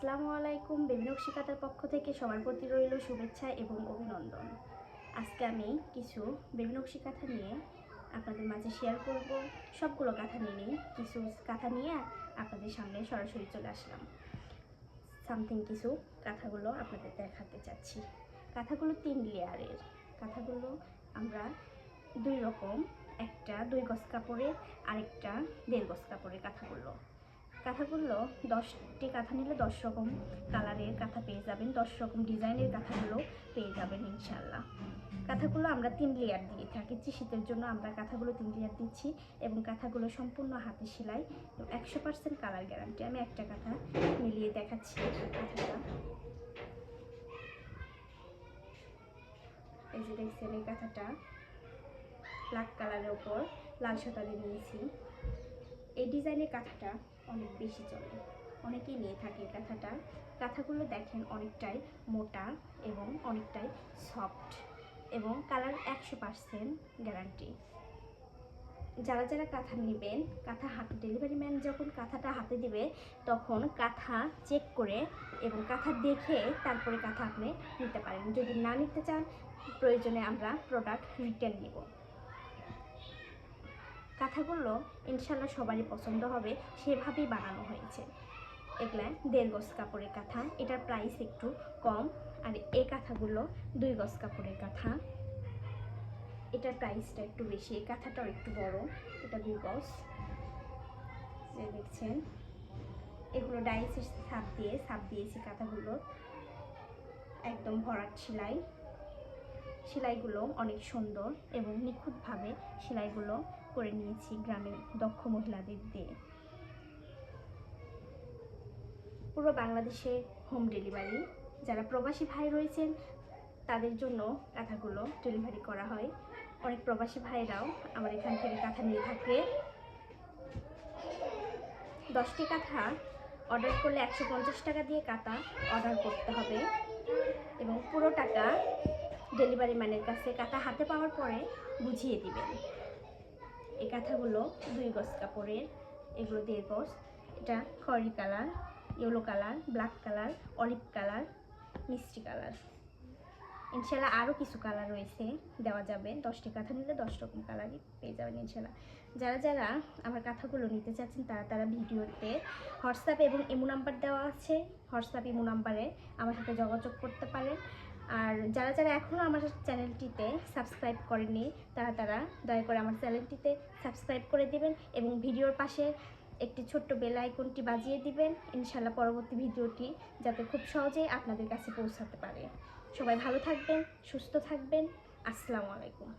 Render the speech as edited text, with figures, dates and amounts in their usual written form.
আসসালামু আলাইকুম। বেবি নকশি কাঁথার পক্ষ থেকে সবার প্রতি রইল শুভেচ্ছা এবং অভিনন্দন। আজকে আমি কিছু বেবি নকশি কাঁথা নিয়ে আপনাদের মাঝে শেয়ার করব। সবগুলো কাঁথা নিয়ে কিছু কাঁথা নিয়ে আপনাদের সামনে সরাসরি চলে আসলাম। কিছু কাঁথাগুলো আপনাদের দেখাতে চাচ্ছি। কাঁথাগুলো 3 লেয়ারের। কাঁথাগুলো আমরা দুই রকম, একটা 2 গজ কাপড়ের, আরেকটা 1.5 গজ কাপড়ের কাঁথাগুলো 10টি কাঁথা নিলে 10 রকম কালারের কাঁথা পেয়ে যাবেন, 10 রকম ডিজাইনের কাঁথাগুলো পেয়ে যাবেন ইনশাল্লাহ। কাঁথাগুলো আমরা 3 লেয়ার দিয়ে থাকি। শীতের জন্য আমরা কাঁথাগুলো 3 লেয়ার দিচ্ছি এবং কাঁথাগুলো সম্পূর্ণ হাতে সেলাই, 100% কালার গ্যারান্টি। আমি একটা কাঁথা মিলিয়ে দেখাচ্ছি। কাঁথাটা এই যে দেখছেন, এই কাঁথাটা ব্ল্যাক কালারের ওপর লাল সুতা দিয়ে নিয়েছি। এই ডিজাইনের কাঁথাটা অনেক বেশি চলে, অনেকেই নিয়ে থাকে কাঁথাগুলো দেখেন অনেকটাই মোটা এবং অনেকটাই সফট এবং কালার 100% গ্যারান্টি। যারা কাঁথা নেবেন, কাঁথা হাতে ডেলিভারি ম্যান যখন কাঁথাটা হাতে দিবে তখন কাঁথা চেক করে এবং কাঁথা দেখে তারপরে কাঁথা আপনি নিতে পারেন। যদি না নিতে চান, প্রয়োজনে আমরা প্রোডাক্ট রিটার্ন নিব। কাঁথাগুলো ইনশাল্লাহ সবারই পছন্দ হবে, সেভাবেই বানানো হয়েছে। এগুলা 1.5 গজ কাপড়ের কাঁথা, এটার প্রাইস একটু কম। আর এই কাঁথাগুলো 2 গজ কাপড়ের কাঁথা, এটার প্রাইসটা একটু বেশি। এই কাঁথাটাও একটু বড়, এটা 2 গজ। যে দেখছেন, এগুলো ডাইসের ছাপ দিয়েছি কাঁথাগুলো, একদম ভরাট সেলাইগুলো অনেক সুন্দর এবং নিখুঁতভাবে সেলাইগুলো করে নিয়েছি গ্রামের দক্ষ মহিলাদের দিয়ে। পুরো বাংলাদেশে হোম ডেলিভারি। যারা প্রবাসী ভাই রয়েছেন তাদের জন্য কাঁথাগুলো ডেলিভারি করা হয়। অনেক প্রবাসী ভাইরাও আমার এখান থেকে কাঁথা নিয়ে থাকে। 10টি কাঁথা অর্ডার করলে 150 টাকা দিয়ে কাঁথা অর্ডার করতে হবে এবং পুরো টাকা ডেলিভারি ম্যানের কাছে কাঁথা হাতে পাওয়ার পরে বুঝিয়ে দিবেন। এই কাঁথাগুলো 2 গজ কাপড়ের, এগুলো 1.5 গজ। এটা খয়েরি colour, yellow colour, black colour, olive colour, মিষ্টি কালার। ইনশাল্লাহ আরও কিছু কালার রয়েছে, দেওয়া যাবে। 10টি কাঁথা নিলে 10 রকম কালারই পেয়ে যাবেন ইনশাল্লাহ। যারা আমার কাঁথাগুলো নিতে চাচ্ছেন তারা ভিডিওতে হোয়াটসঅ্যাপ এবং ইমো নাম্বার দেওয়া আছে। হোয়াটসঅ্যাপ ইমো নাম্বারে আমার সাথে যোগাযোগ করতে পারেন। আর যারা এখনও আমার চ্যানেলটিতে সাবস্ক্রাইব করেনি তারা দয়া করে আমার চ্যানেলটিতে সাবস্ক্রাইব করে দিবেন এবং ভিডিওর পাশে একটি ছোট্ট বেল আইকনটি বাজিয়ে দিবেন, ইনশাল্লাহ পরবর্তী ভিডিওটি যাতে খুব সহজেই আপনাদের কাছে পৌঁছাতে পারে। সবাই ভালো থাকবেন, সুস্থ থাকবেন। আসসালামু আলাইকুম।